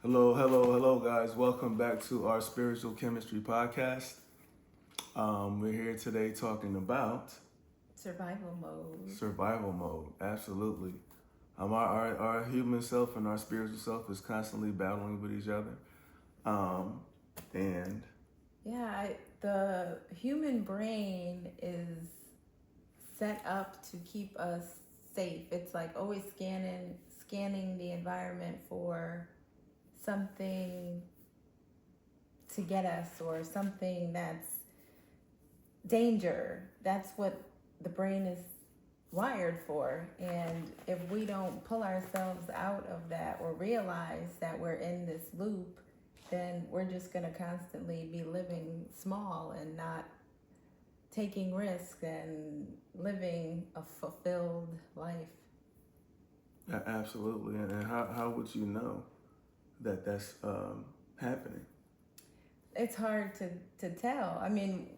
Hello, guys. Welcome back to our Spiritual Chemistry podcast. We're here today talking about Survival mode. survival mode. Absolutely. Our human self and our spiritual self is constantly battling with each other. Um, and The human brain is set up to keep us safe. It's like always scanning the environment for something to get us or something that's danger. That's what the brain is wired for. And if we don't pull ourselves out of that or realize that we're in this loop, then we're just going to constantly be living small and not taking risks and living a fulfilled life. absolutely. And how would you know that that's happening? It's hard to tell. I mean,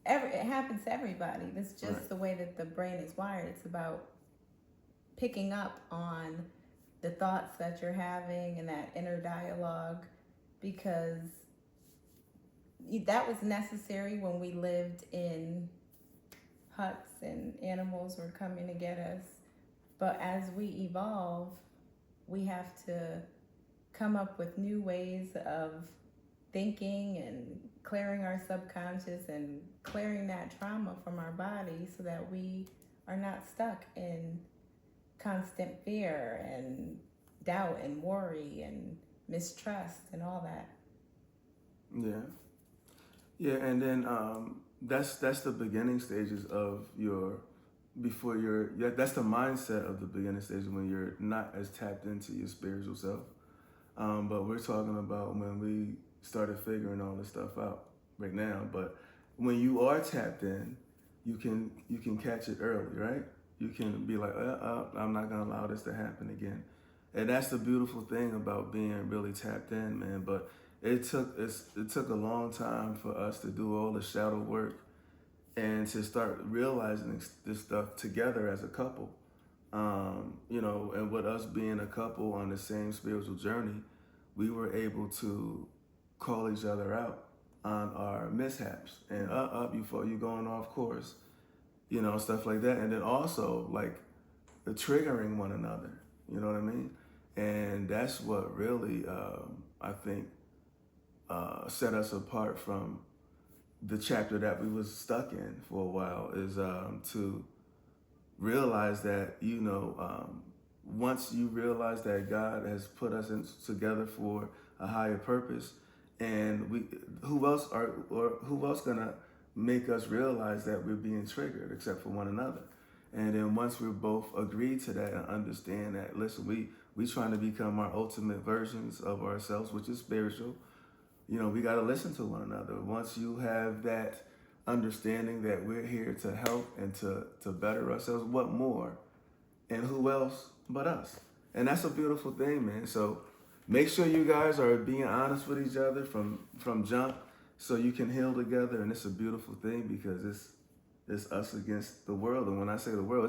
it happens to everybody. That's just Right. the way that the brain is wired. It's about picking up on the thoughts that you're having and that inner dialogue, because that was necessary when we lived in huts and animals were coming to get us. But as we evolve, we have to come up with new ways of thinking and clearing our subconscious and clearing that trauma from our body so that we are not stuck in constant fear and doubt and worry and mistrust and all that. Yeah. Yeah, and then that's the beginning stages of your before you're yeah, that's the mindset of the beginning stages when you're not as tapped into your spiritual self. But we're talking about when we started figuring all this stuff out right now. But when you are tapped in, you can catch it early, right? You can be like, I'm not gonna allow this to happen again. And that's the beautiful thing about being really tapped in, man. But it took a long time for us to do all the shadow work and to start realizing this stuff together as a couple. And with us being a couple on the same spiritual journey, we were able to call each other out on our mishaps and up before you going off course, stuff like that. And then also like the triggering one another, you know what I mean? And that's what really, I think, set us apart from the chapter that we was stuck in for a while is to realize that once you realize that God has put us together for a higher purpose, and who else gonna make us realize that we're being triggered except for one another? And then once we both agree to that and understand that, listen, we trying to become our ultimate versions of ourselves, which is spiritual. We got to listen to one another. Once you have that understanding that we're here to help and to better ourselves, what more? And who else but us? And that's a beautiful thing, man. So make sure you guys are being honest with each other from jump so you can heal together. And it's a beautiful thing because it's us against the world. And when I say the world,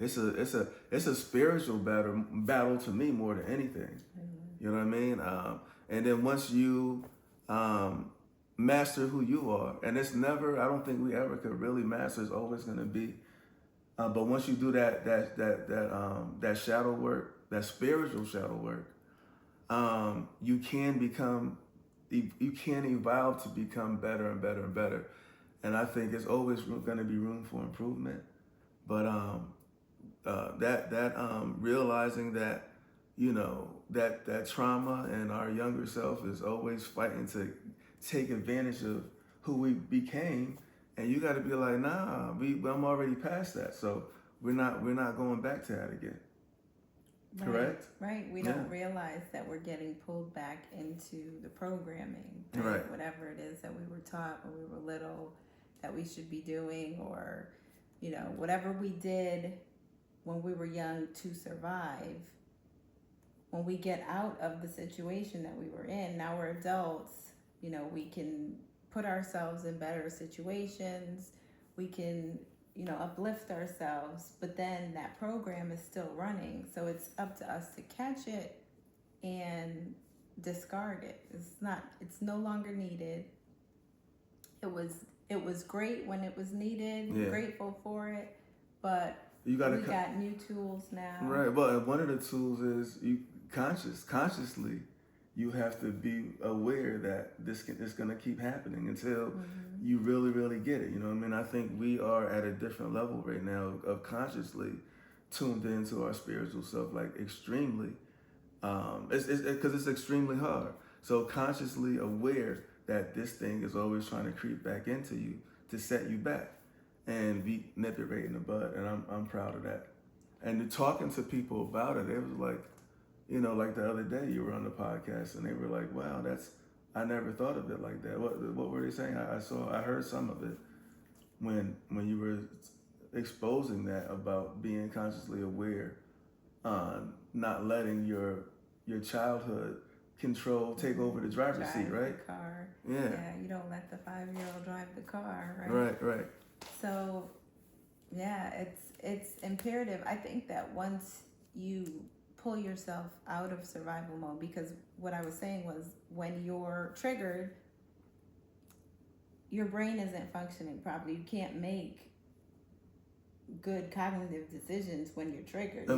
it's a spiritual battle to me more than anything. You know what I mean? And then once you master who you are, and I don't think we ever could really master. It's always going to be. But once you do that shadow work, that spiritual shadow work, you can evolve to become better and better and better. And I think there's always going to be room for improvement. But realizing that that trauma and our younger self is always fighting to take advantage of who we became, and you got to be like, nah, I'm already past that, so we're not going back to that again. Right, correct? Right. We don't realize that we're getting pulled back into the programming, Right. Whatever it is that we were taught when we were little that we should be doing, or whatever we did when we were young to survive. When we get out of the situation that we were in, now we're adults, we can put ourselves in better situations. We can, uplift ourselves, but then that program is still running. So it's up to us to catch it and discard it. It's no longer needed. It was great when it was needed. Yeah. Grateful for it, but You gotta we got new tools now. right. Well, and one of the tools is you consciously. You have to be aware that is going to keep happening until you really, really get it. You know what I mean? I think we are at a different level right now of consciously tuned into our spiritual self, like extremely. It's because it's extremely hard. So consciously aware that this thing is always trying to creep back into you to set you back, and we nip it right in the bud. And I'm proud of that. And talking to people about it, it was like, you know, like the other day you were on the podcast and they were like, wow, I never thought of it like that. What were they saying? I heard some of it when you were exposing that about being consciously aware, not letting your childhood take over the driver's seat, right? The car. Yeah. Yeah, you don't let the 5-year-old drive the car, right? Right. So, yeah, it's imperative. I think that once you pull yourself out of survival mode, because what I was saying was when you're triggered, your brain isn't functioning properly. You can't make good cognitive decisions when you're triggered.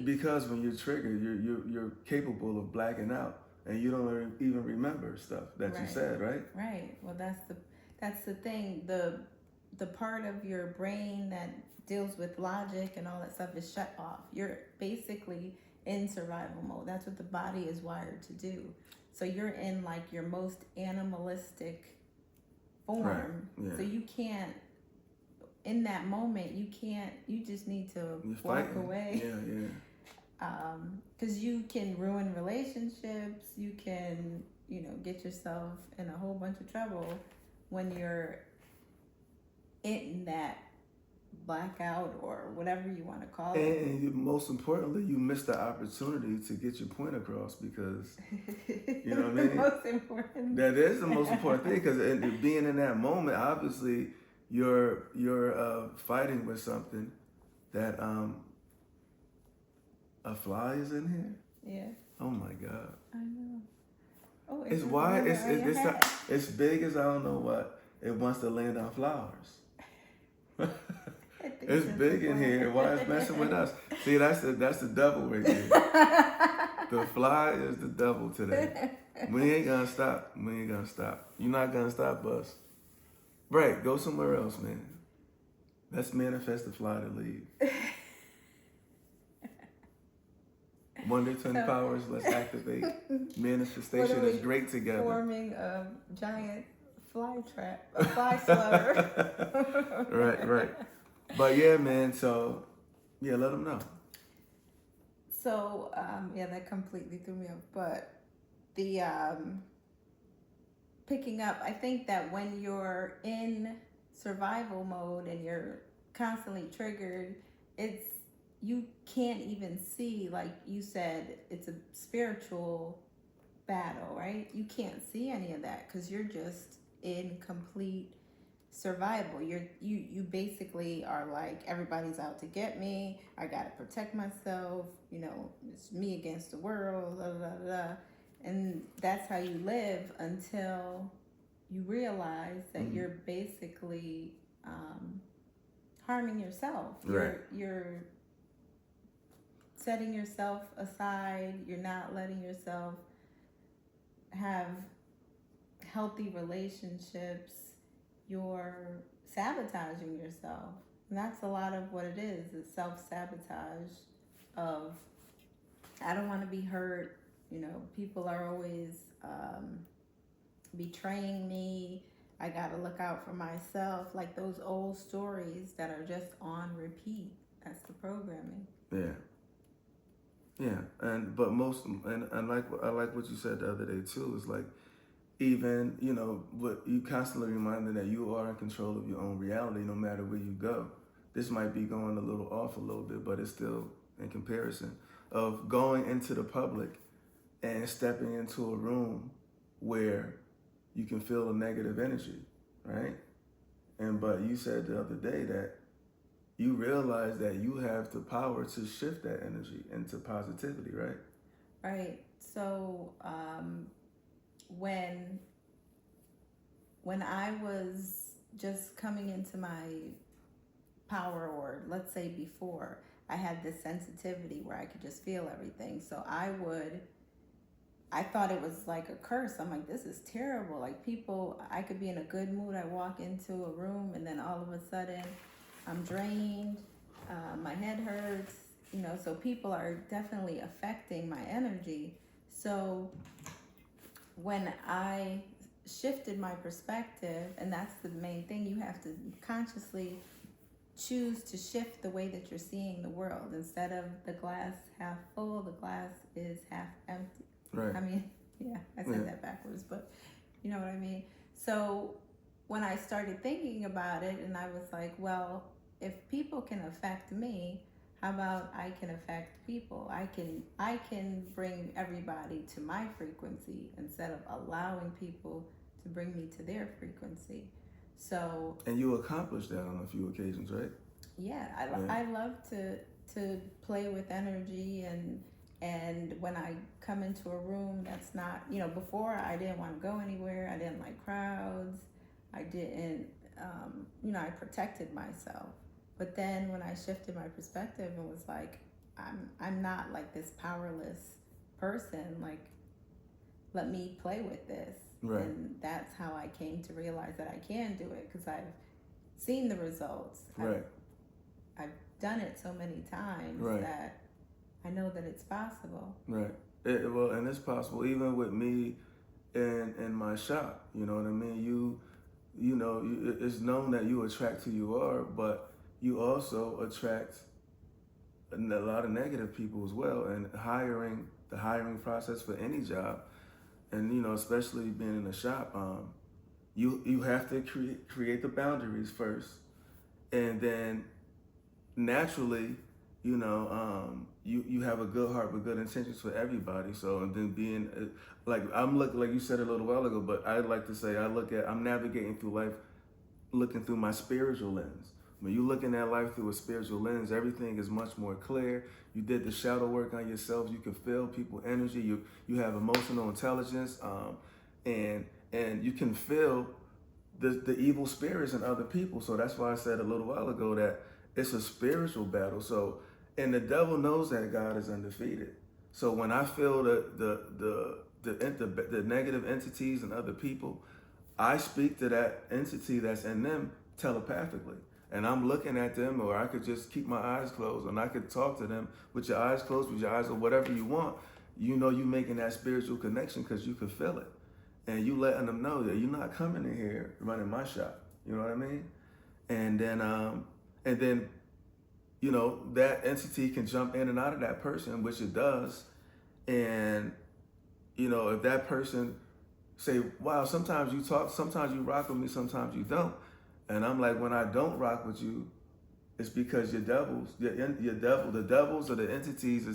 Because when you're triggered, you're capable of blacking out, and you don't even remember stuff that you said, right? Right. Well, that's the thing. The part of your brain that deals with logic and all that stuff is shut off. You're basically in survival mode. That's what the body is wired to do. So you're in like your most animalistic form. Right. Yeah. So you can't, in that moment, you just need to walk away. Yeah. Because you can ruin relationships. You can, get yourself in a whole bunch of trouble when you're in that blackout or whatever you want to call it. And most importantly, you miss the opportunity to get your point across, because you know what I mean? Most important. That is the most important thing, because being in that moment, obviously you're fighting with something that a fly is in here. Yeah. Oh my God. I know. Oh, it's why it's big as I don't know what. It wants to land on flowers. It's big in here. Why it's messing with us? See, that's the devil right there. The fly is the devil today. We ain't gonna stop. You're not gonna stop us. Right, go somewhere else, man. Let's manifest the fly to leave. Wonder Twin powers, let's activate. Manifestation is great together. Forming a giant fly trap, a fly slugger. Right. But yeah, man, so, yeah, let them know. So, that completely threw me off. But the picking up, I think that when you're in survival mode and you're constantly triggered, you can't even see, like you said, it's a spiritual battle, right? You can't see any of that because you're just in complete survival. You basically are like, everybody's out to get me. I gotta protect myself. It's me against the world. Blah, blah, blah. And that's how you live until you realize that you're basically harming yourself. You're setting yourself aside. You're not letting yourself have healthy relationships. You're sabotaging yourself. And that's a lot of what it is. It's self-sabotage of, I don't want to be hurt. People are always betraying me. I got to look out for myself. Like those old stories that are just on repeat. That's the programming. Yeah. But most, and I like what you said the other day too, is like, even, what you constantly reminded that you are in control of your own reality no matter where you go. This might be going a little off a little bit, but it's still in comparison of going into the public and stepping into a room where you can feel a negative energy, right? But you said the other day that you realize that you have the power to shift that energy into positivity, right? Right. So when I was just coming into my power, or let's say before, I had this sensitivity where I could just feel everything. So I thought it was like a curse. I'm like, this is terrible. Like, people, I could be in a good mood. I walk into a room and then all of a sudden I'm drained. My head hurts, so people are definitely affecting my energy. So when I shifted my perspective, and that's the main thing, you have to consciously choose to shift the way that you're seeing the world. Instead of the glass half full, the glass is half empty. Right. I mean, yeah, I said that backwards, but you know what I mean? So when I started thinking about it, and I was like, well, if people can affect me, how about I can affect people? I can bring everybody to my frequency instead of allowing people to bring me to their frequency. So, and you accomplished that on a few occasions, right? Yeah, I love to play with energy, and when I come into a room that's not, before I didn't want to go anywhere. I didn't like crowds. I didn't, I protected myself. But then when I shifted my perspective and was like, I'm not like this powerless person. Like, let me play with this. Right. And that's how I came to realize that I can do it, because I've seen the results. Right. I've done it so many times that I know that it's possible. Right. And it's possible even with me in my shop. You know what I mean? It's known that you attract who you are, but you also attract a lot of negative people as well. And the hiring process for any job, and especially being in a shop, you have to create the boundaries first, and then naturally, you have a good heart with good intentions for everybody. So, and then being like you said a little while ago, but I'd like to say I'm navigating through life looking through my spiritual lens. When you're looking at life through a spiritual lens, everything is much more clear. You did the shadow work on yourself. You can feel people's energy. You have emotional intelligence, and you can feel the evil spirits in other people. So that's why I said a little while ago that it's a spiritual battle. So, and the devil knows that God is undefeated. So when I feel the negative entities and other people, I speak to that entity that's in them telepathically. And I'm looking at them, or I could just keep my eyes closed, and I could talk to them with your eyes closed, with your eyes, or whatever you want. You making that spiritual connection because you can feel it. And you letting them know that you're not coming in here running my shop. You know what I mean? And then, that entity can jump in and out of that person, which it does. And, if that person say, wow, sometimes you talk, sometimes you rock with me, sometimes you don't. And I'm like, when I don't rock with you, it's because the devils or the entities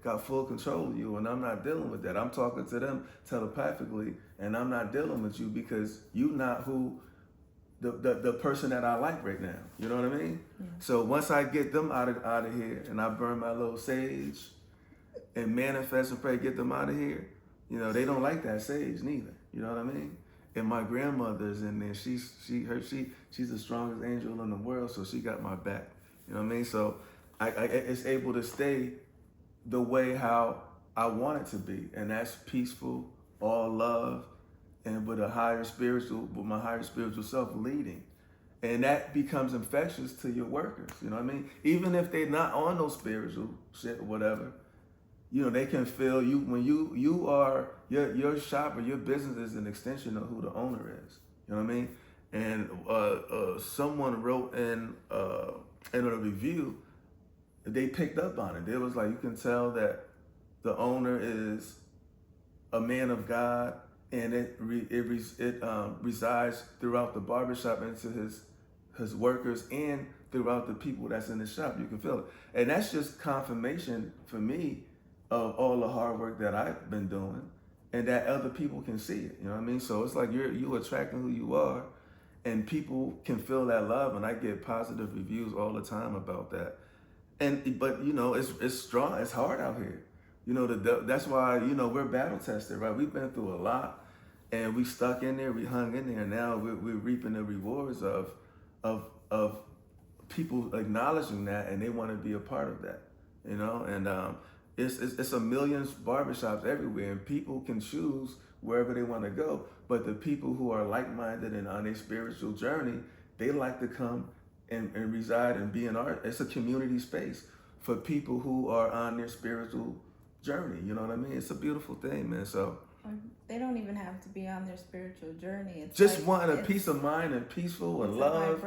got full control of you, and I'm not dealing with that. I'm talking to them telepathically, and I'm not dealing with you because you're not who the person that I like right now. You know what I mean? Yeah. So once I get them out of here, and I burn my little sage and manifest and pray, get them out of here, they don't like that sage neither. You know what I mean? And my grandmother's in there. She's the strongest angel in the world, so she got my back. You know what I mean? So it's able to stay the way how I want it to be, and that's peaceful, all love, and with my higher spiritual self leading, and that becomes infectious to your workers. You know what I mean? Even if they're not on no spiritual shit or whatever. They can feel you when you are your shop or your business is an extension of who the owner is. You know what I mean? And someone wrote in a review, they picked up on it. They was like, you can tell that the owner is a man of God, and it resides throughout the barbershop into his workers and throughout the people that's in the shop. You can feel it, and that's just confirmation for me of all the hard work that I've been doing, and that other people can see it. You know what I mean? So it's like you attracting who you are, and people can feel that love, and I get positive reviews all the time about that. But it's strong. It's hard out here, You know, that's why, you know, we're battle tested, right? We've been through a lot, and we stuck in there, we hung in there, and now we're reaping the rewards of people acknowledging that, and they want to be a part of that, you know. And it's a million barbershops everywhere, and people can choose wherever they want to go. But the people who are like-minded and on a spiritual journey, they like to come and reside and be in art. It's a community space for people who are on their spiritual journey. You know what I mean? It's a beautiful thing, man. So They don't even have to be on their spiritual journey. It's just like, wanting a peace of mind and peaceful and love.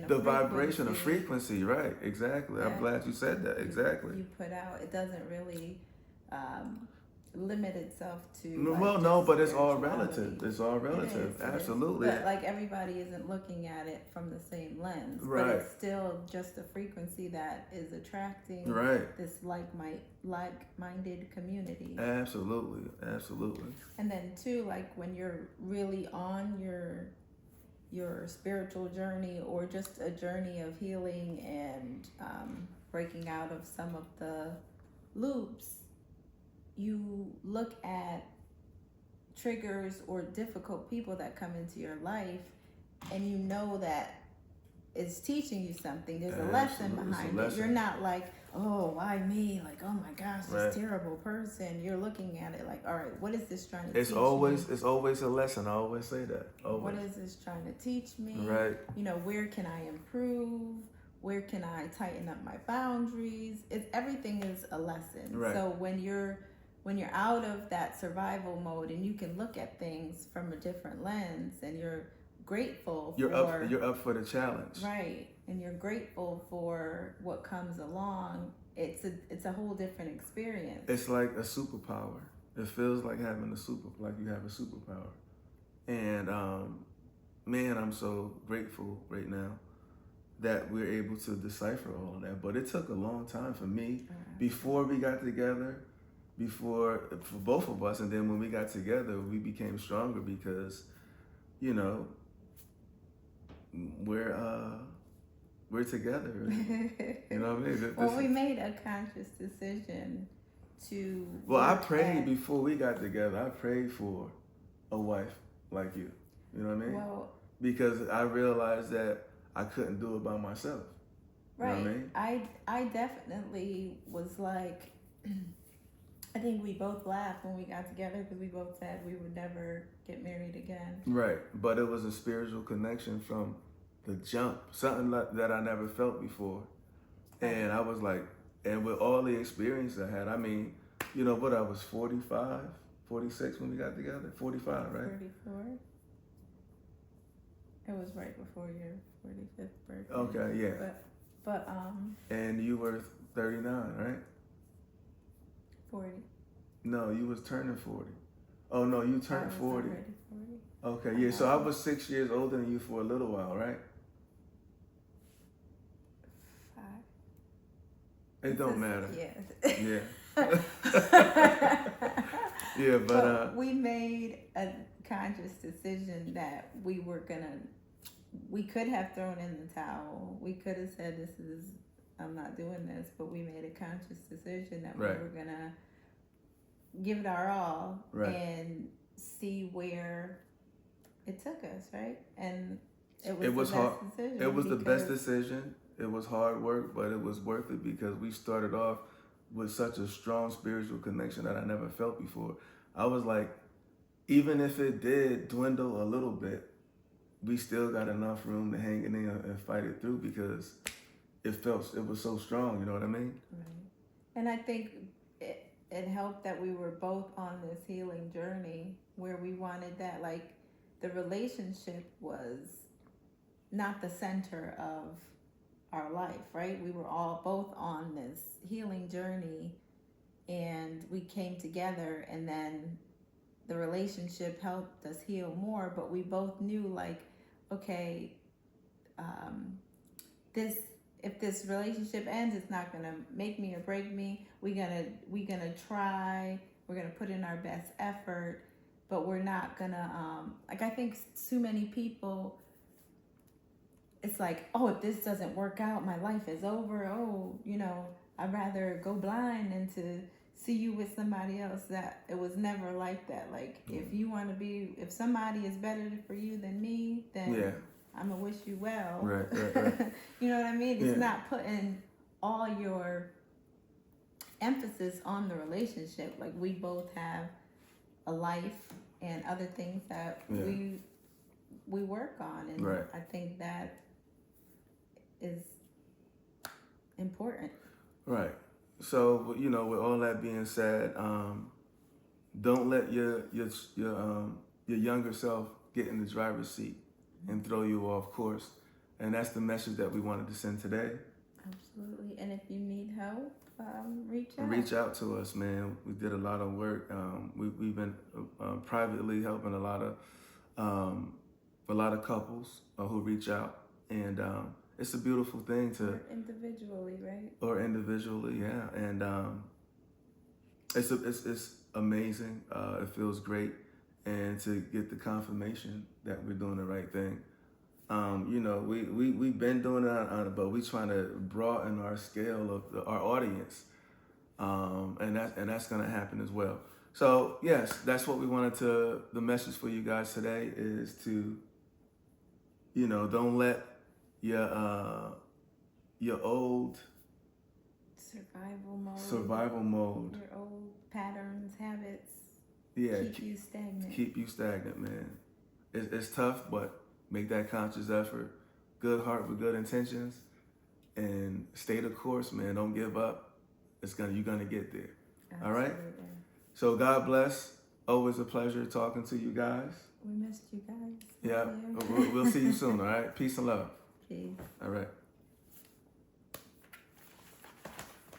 The vibration, a frequency, right? Exactly. Yeah. I'm glad you said that. Exactly. You put out. It doesn't really limit itself to. Well, like, no, just but it's all spirituality. relative. It's all relative. It is. Absolutely. But like everybody isn't looking at it from the same lens. Right. But it's still just a frequency that is attracting Right. this like-minded community. Absolutely. Absolutely. And then too, like when you're really on your spiritual journey, or just a journey of healing and breaking out of some of the loops, you look at triggers or difficult people that come into your life, and you know that it's teaching you something. There's a lesson Absolutely. It's a behind it. lesson. You're not like, oh, why me? Like, oh my gosh, Right. this terrible person. You're looking at it like, all right, what is this trying to It's teach always me? it's always a lesson. I always say that. Always. What is this trying to teach me? Right. You know, where can I improve? Where can I tighten up my boundaries? Everything is a lesson. Right. So when you're out of that survival mode and you can look at things from a different lens, and you're grateful You're for up for the challenge. right, and you're grateful for what comes along, it's a whole different experience. It's like a superpower. It feels like having like you have a superpower. And man, I'm so grateful right now that we're able to decipher all of that. But it took a long time for me before we got together, for both of us, and then when we got together, we became stronger because, you know, we're together. You know what I mean? Well, we made a conscious decision to. Well, I work prayed at- before we got together. I prayed for a wife like you. You know what I mean? Well, Because I realized that I couldn't do it by myself. You know right. what I mean? I definitely was like, I think we both laughed when we got together because we both said we would never get married again. Right. But it was a spiritual connection from the jump, something that I never felt before. And I was like, and with all the experience I had, I mean, you know what, I was 45, 46 when we got together? 45, right? 34. It was right before your 45th birthday. Okay, yeah. But And you were 39, right? 40. No, you was turning 40. Oh, no, you turned 40. Already 40. Okay, yeah, so I was 6 years older than you for a little while, right? 5. It don't matter. Yeah. Yeah. Yeah, but we made a conscious decision that we could have thrown in the towel. We could have said, I'm not doing this, but we made a conscious decision that Right. we were gonna give it our all Right. and see where it took us, right? And it It was the best hard. decision. It was the best because- decision. It was hard work, but it was worth it because we started off with such a strong spiritual connection that I never felt before. I was like, even if it did dwindle a little bit, we still got enough room to hang in there and fight it through because it was so strong. You know what I mean? Right. And I think it helped that we were both on this healing journey where we wanted that, like, the relationship was not the center of our life, right? We were all both on this healing journey, and we came together, and then the relationship helped us heal more, but we both knew, like, okay, if this relationship ends, it's not gonna make me or break me. We're gonna try. We're gonna put in our best effort, but we're not gonna like, I think too many people, it's like, oh, if this doesn't work out, my life is over. Oh, I'd rather go blind than to see you with somebody else, that it was never like that. Like if somebody is better for you than me, then Yeah. I'm gonna wish you well. Right. You know what I mean? It's Yeah. not putting all your emphasis on the relationship. Like we both have a life and other things that Yeah. we work on, and Right. I think that is important. Right. So, you know, with all that being said, don't let your younger self get in the driver's seat and throw you off course. And that's the message that we wanted to send today. Absolutely. And if you need help, reach out. Reach out to us, man. We did a lot of work. We've been privately helping a lot of couples who reach out, and it's a beautiful thing to. Or individually, right? Or individually, yeah, and it's amazing. It feels great, and to get the confirmation that we're doing the right thing. You know, we've been doing it, but we trying to broaden our scale of our audience, and that's gonna happen as well. So yes, that's what we wanted to. The message for you guys today is to, you know, don't let your old survival mode, your old patterns, habits, keep you stagnant. Man. It's tough, but make that conscious effort, good heart with good intentions, and stay the course, man. Don't give up. You're gonna get there. Absolutely. All right. So God bless. Always a pleasure talking to you guys. We missed you guys. Yeah. We'll see you soon. All right. Peace and love. Peace. All right.